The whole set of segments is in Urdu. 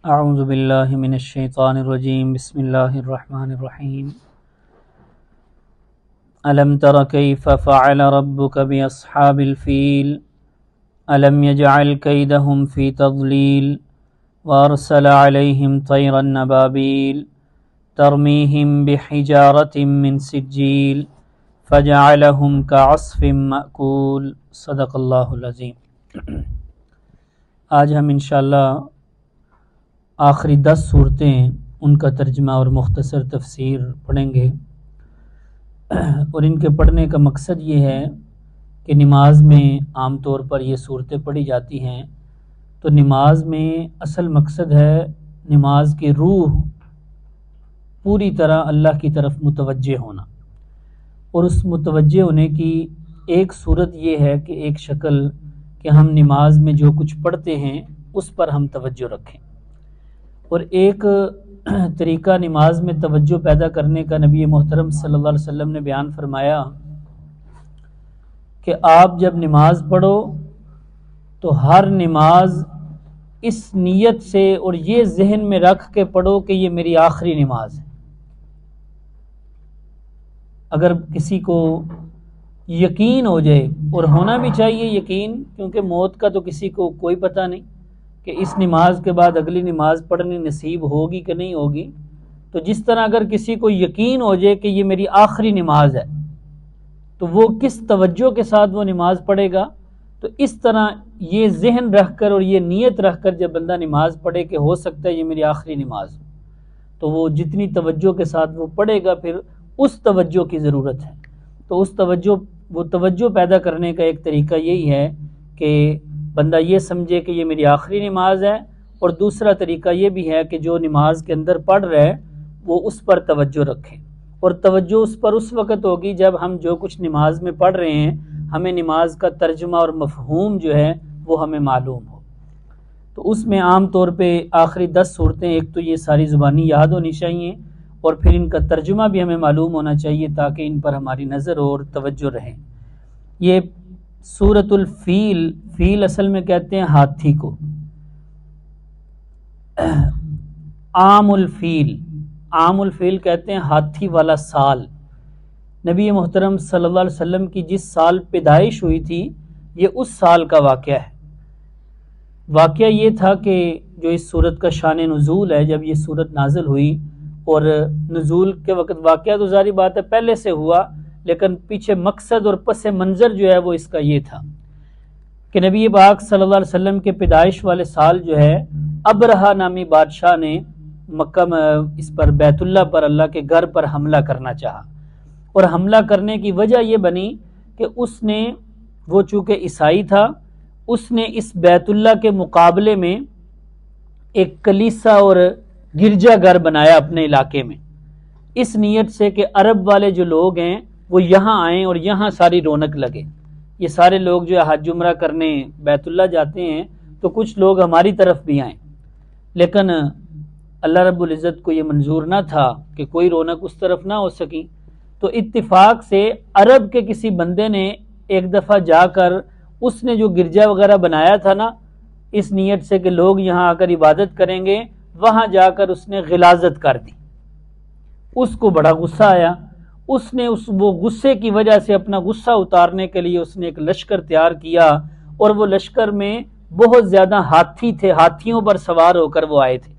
اعوذ باللہ من الشیطان الرجیم بسم اللہ الرحمن الرحیم الم تر کیف فعل ربک باصحاب الفیل الم یجعل کیدہم فی تضلیل وارسل علیہم طیرا ابابیل ترمیہم بحجارۃ من سجیل فجعلہم کعصف مأکول صدق اللہ العظیم۔ آج ہم انشاءاللہ آخری 10 صورتیں ان کا ترجمہ اور مختصر تفسیر پڑھیں گے، اور ان کے پڑھنے کا مقصد یہ ہے کہ نماز میں عام طور پر یہ صورتیں پڑھی جاتی ہیں، تو نماز میں اصل مقصد ہے نماز کی روح پوری طرح اللہ کی طرف متوجہ ہونا، اور اس متوجہ ہونے کی ایک صورت یہ ہے کہ ایک شکل کہ ہم نماز میں جو کچھ پڑھتے ہیں اس پر ہم توجہ رکھیں، اور ایک طریقہ نماز میں توجہ پیدا کرنے کا نبی محترم صلی اللہ علیہ وسلم نے بیان فرمایا کہ آپ جب نماز پڑھو تو ہر نماز اس نیت سے اور یہ ذہن میں رکھ کے پڑھو کہ یہ میری آخری نماز ہے۔ اگر کسی کو یقین ہو جائے، اور ہونا بھی چاہیے یقین، کیونکہ موت کا تو کسی کو کوئی پتہ نہیں کہ اس نماز کے بعد اگلی نماز پڑھنی نصیب ہوگی کہ نہیں ہوگی، تو جس طرح اگر کسی کو یقین ہو جائے کہ یہ میری آخری نماز ہے تو وہ کس توجہ کے ساتھ وہ نماز پڑھے گا، تو اس طرح یہ ذہن رکھ کر اور یہ نیت رکھ کر جب بندہ نماز پڑھے کہ ہو سکتا ہے یہ میری آخری نماز ہو، تو وہ جتنی توجہ کے ساتھ وہ پڑھے گا پھر اس توجہ کی ضرورت ہے۔ تو اس توجہ پیدا کرنے کا ایک طریقہ یہی ہے کہ بندہ یہ سمجھے کہ یہ میری آخری نماز ہے، اور دوسرا طریقہ یہ بھی ہے کہ جو نماز کے اندر پڑھ رہے ہے وہ اس پر توجہ رکھے، اور توجہ اس پر اس وقت ہوگی جب ہم جو کچھ نماز میں پڑھ رہے ہیں ہمیں نماز کا ترجمہ اور مفہوم جو ہے وہ ہمیں معلوم ہو۔ تو اس میں عام طور پہ آخری 10 صورتیں ایک تو یہ ساری زبانی یاد ہونی چاہیے، اور پھر ان کا ترجمہ بھی ہمیں معلوم ہونا چاہیے تاکہ ان پر ہماری نظر اور توجہ رہے۔ یہ سورۃ الفیل، فیل اصل میں کہتے ہیں ہاتھی کو، عام الفیل کہتے ہیں ہاتھی والا سال۔ نبی محترم صلی اللہ علیہ وسلم کی جس سال پیدائش ہوئی تھی یہ اس سال کا واقعہ ہے۔ واقعہ یہ تھا کہ جو اس سورت کا شان نزول ہے، جب یہ سورت نازل ہوئی، اور نزول کے وقت واقعہ تو ظاہری بات ہے پہلے سے ہوا، لیکن پیچھے مقصد اور پس منظر جو ہے وہ اس کا یہ تھا کہ نبی پاک صلی اللہ علیہ وسلم کے پیدائش والے سال جو ہے ابرہہ نامی بادشاہ نے مکہ میں اس پر بیت اللہ پر اللہ کے گھر پر حملہ کرنا چاہا، اور حملہ کرنے کی وجہ یہ بنی کہ اس نے، وہ چونکہ عیسائی تھا، اس نے اس بیت اللہ کے مقابلے میں ایک کلیسا اور گرجا گھر بنایا اپنے علاقے میں، اس نیت سے کہ عرب والے جو لوگ ہیں وہ یہاں آئیں اور یہاں ساری رونق لگے۔ یہ سارے لوگ جو ہے حج عمرہ کرنے بیت اللہ جاتے ہیں تو کچھ لوگ ہماری طرف بھی آئیں، لیکن اللہ رب العزت کو یہ منظور نہ تھا کہ کوئی رونق اس طرف نہ ہو سکی، تو اتفاق سے عرب کے کسی بندے نے ایک دفعہ جا کر اس نے جو گرجا وغیرہ بنایا تھا نا، اس نیت سے کہ لوگ یہاں آ کر عبادت کریں گے، وہاں جا کر اس نے غلاظت کر دی۔ اس کو بڑا غصہ آیا، اس نے وہ غصے کی وجہ سے اپنا غصہ اتارنے کے لیے اس نے ایک لشکر تیار کیا، اور وہ لشکر میں بہت زیادہ ہاتھی تھے، ہاتھیوں پر سوار ہو کر وہ آئے تھے،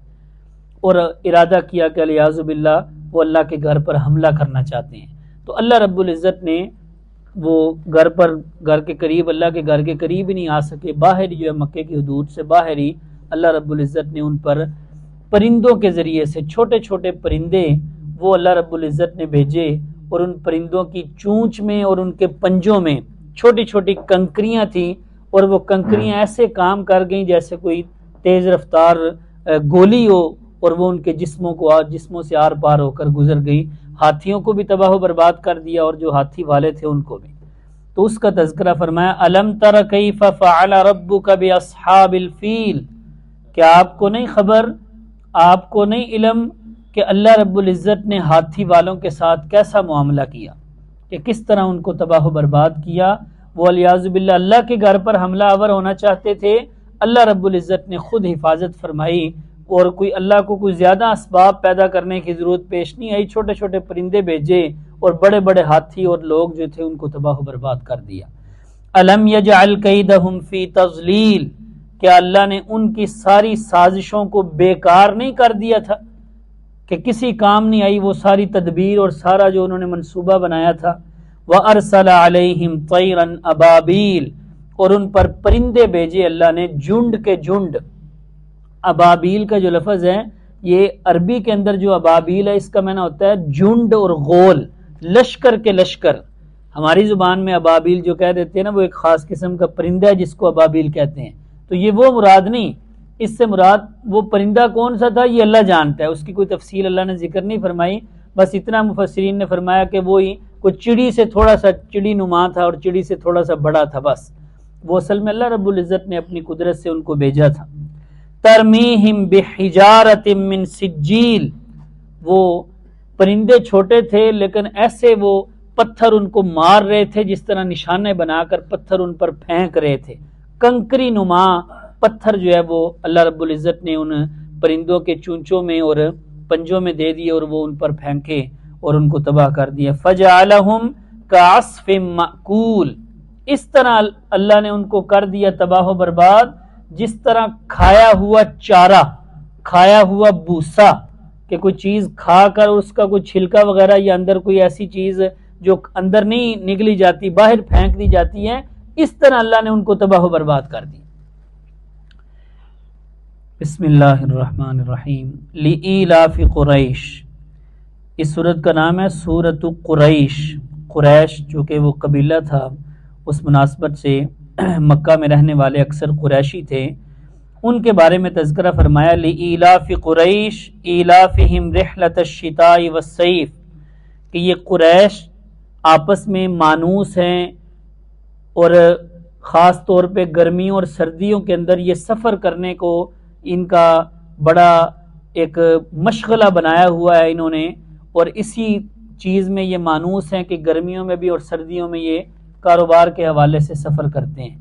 اور ارادہ کیا کہ الیاذ باللہ وہ اللہ کے گھر پر حملہ کرنا چاہتے ہیں۔ تو اللہ رب العزت نے وہ گھر کے قریب، اللہ کے گھر کے قریب ہی نہیں آ سکے، باہر جو ہے مکے کی حدود سے باہر ہی اللہ رب العزت نے ان پر پرندوں کے ذریعے سے، چھوٹے چھوٹے پرندے وہ اللہ رب العزت نے بھیجے، اور ان پرندوں کی چونچ میں اور ان کے پنجوں میں چھوٹی چھوٹی کنکریاں تھیں، اور وہ کنکریاں ایسے کام کر گئیں جیسے کوئی تیز رفتار گولی ہو، اور وہ ان کے جسموں سے آر پار ہو کر گزر گئی، ہاتھیوں کو بھی تباہ و برباد کر دیا اور جو ہاتھی والے تھے ان کو بھی۔ تو اس کا تذکرہ فرمایا الم تر کیف فعل ربک باصحاب الفیل، کیا آپ کو نہیں خبر، آپ کو نہیں علم کہ اللہ رب العزت نے ہاتھی والوں کے ساتھ کیسا معاملہ کیا، کہ کس طرح ان کو تباہ و برباد کیا۔ وہ الیاذ باللہ اللہ کے گھر پر حملہ آور ہونا چاہتے تھے، اللہ رب العزت نے خود حفاظت فرمائی، اور کوئی اللہ کو کوئی زیادہ اسباب پیدا کرنے کی ضرورت پیش نہیں آئی، چھوٹے چھوٹے پرندے بھیجے اور بڑے بڑے ہاتھی اور لوگ جو تھے ان کو تباہ و برباد کر دیا۔ الم یجعل کیدہم فی تضلیل، کیا اللہ نے ان کی ساری سازشوں کو بیکار نہیں کر دیا تھا کہ کسی کام نہیں آئی وہ ساری تدبیر اور سارا جو انہوں نے منصوبہ بنایا تھا۔ وَأَرْسَلَ عَلَيْهِمْ طَيْرًا أَبَابِيل، اور ان پر پرندے بھیجے اللہ نے جھنڈ کے جھنڈ۔ ابابیل کا جو لفظ ہے یہ عربی کے اندر جو ابابیل ہے اس کا معنی ہوتا ہے جھنڈ اور غول، لشکر کے لشکر۔ ہماری زبان میں ابابیل جو کہہ دیتے ہیں نا وہ ایک خاص قسم کا پرندہ ہے جس کو ابابیل کہتے ہیں، تو یہ وہ مراد نہیں، اس سے مراد وہ پرندہ کون سا تھا یہ اللہ جانتا ہے، اس کی کوئی تفصیل اللہ نے ذکر نہیں فرمائی، بس اتنا مفسرین نے فرمایا کہ وہی کوئی چڑی سے تھوڑا سا چڑی نما تھا اور چڑی سے تھوڑا سا بڑا تھا، بس وہ اصل میں اللہ رب العزت نے اپنی قدرت سے ان کو بھیجا تھا۔ ترمیہم بحجارۃ من سجیل، وہ پرندے چھوٹے تھے لیکن ایسے وہ پتھر ان کو مار رہے تھے جس طرح نشانے بنا کر پتھر ان پر پھینک رہے تھے، کنکری نما پتھر جو ہے وہ اللہ رب العزت نے ان پرندوں کے چونچوں میں اور پنجوں میں دے دیے اور وہ ان پر پھینکے اور ان کو تباہ کر دیا۔ فجعلہم کعصف مأکول، اس طرح اللہ نے ان کو کر دیا تباہ و برباد جس طرح کھایا ہوا چارہ، کھایا ہوا بوسا، کہ کوئی چیز کھا کر اس کا کوئی چھلکا وغیرہ یا اندر کوئی ایسی چیز جو اندر نہیں نگلی جاتی باہر پھینک دی جاتی ہے، اس طرح اللہ نے ان کو تباہ و برباد کر دی۔ بسم اللہ الرحمن الرحیم۔ لإیلاف قریش، اس سورت کا نام ہے سورۃ قریش۔ قریش جو کہ وہ قبیلہ تھا، اس مناسبت سے مکہ میں رہنے والے اکثر قریشی تھے، ان کے بارے میں تذکرہ فرمایا۔ لإیلاف قریش ایلافہم رحلۃ الشتاء والصیف، کہ یہ قریش آپس میں مانوس ہیں اور خاص طور پہ گرمیوں اور سردیوں کے اندر یہ سفر کرنے کو ان کا بڑا ایک مشغلہ بنایا ہوا ہے انہوں نے، اور اسی چیز میں یہ مانوس ہیں کہ گرمیوں میں بھی اور سردیوں میں یہ کاروبار کے حوالے سے سفر کرتے ہیں۔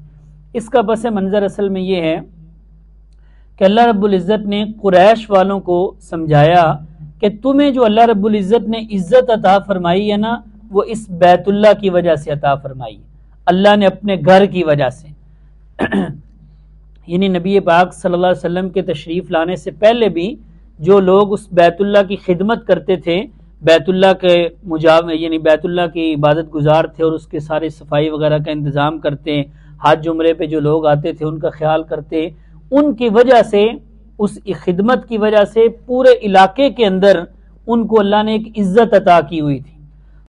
اس کا پس منظر اصل میں یہ ہے کہ اللہ رب العزت نے قریش والوں کو سمجھایا کہ تمہیں جو اللہ رب العزت نے عزت عطا فرمائی ہے نا، وہ اس بیت اللہ کی وجہ سے عطا فرمائی، اللہ نے اپنے گھر کی وجہ سے یعنی نبی پاک صلی اللہ علیہ وسلم کے تشریف لانے سے پہلے بھی جو لوگ اس بیت اللہ کی خدمت کرتے تھے، بیت اللہ کے یعنی بیت اللہ کی عبادت گزار تھے اور اس کے سارے صفائی وغیرہ کا انتظام کرتے، حج عمرے پہ جو لوگ آتے تھے ان کا خیال کرتے، ان کی وجہ سے، اس خدمت کی وجہ سے پورے علاقے کے اندر ان کو اللہ نے ایک عزت عطا کی ہوئی تھی۔